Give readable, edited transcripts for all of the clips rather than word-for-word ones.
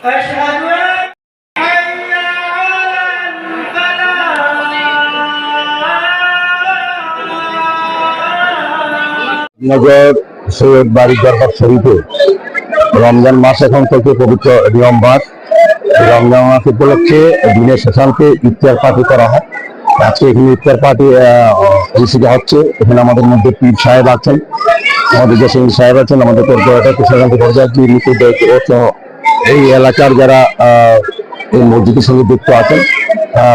নগর সৈয়দ বাড়ি দরবার শরীফে রমজান মাস এখন থেকে পবিত্র নিয়ম মাস। রমজান মাস উপলক্ষে দিনের শেষান্তে ইফতার পার্টি করা হয়। আজকে এখানে ইফতার পার্টি অনুষ্ঠিত হচ্ছে। এখানে আমাদের মধ্যে পীর সাহেব আছেন, আমাদের জসিম সাহেব আছেন, আমাদের কর্পোরেটর কৃষ্ণকান্ত পর্যায়ী এই এলাকার যারা এই মসজিদের সঙ্গে যুক্ত আছেন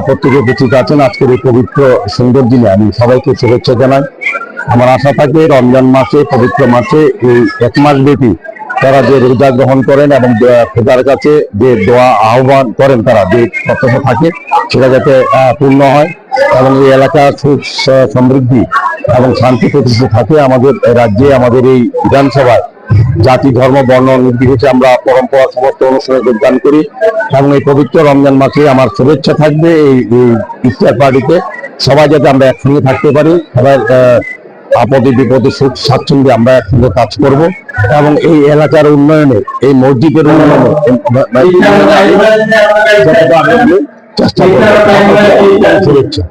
প্রত্যেকে উপস্থিত আছেন। আজকের এই পবিত্র সুন্দর দিনে আমি সবাইকে শুভেচ্ছা জানাই। আমার আশা থাকে রমজান মাসে, পবিত্র মাসে এই এক মাস ব্যাপী তারা যে রোজা গ্রহণ করেন এবং খোদার কাছে যে দোয়া আহ্বান করেন, তারা যে প্রত্যাশা থাকে সেটা যাতে পূর্ণ হয় এবং এই এলাকার সুখ সমৃদ্ধি এবং শান্তি প্রতিষ্ঠিত থাকে। আমাদের রাজ্যে, আমাদের এই বিধানসভায় জাতি ধর্ম বর্ণ নির্বিশেষে আমরা পরম্পরা সমস্ত অনুষ্ঠানে যোগদান করি এবং এই পবিত্র রমজান মাসে আমার শুভেচ্ছা থাকবে এই ইফতার পার্টিতে সবাই যাতে আমরা একসঙ্গে থাকতে পারি, সবাই আপদে বিপদে সুখ স্বাচ্ছন্দ্যে আমরা একসঙ্গে কাজ করব এবং এই এলাকার উন্নয়নে, এই মসজিদের উন্নয়নে চেষ্টা করব। শুভেচ্ছা।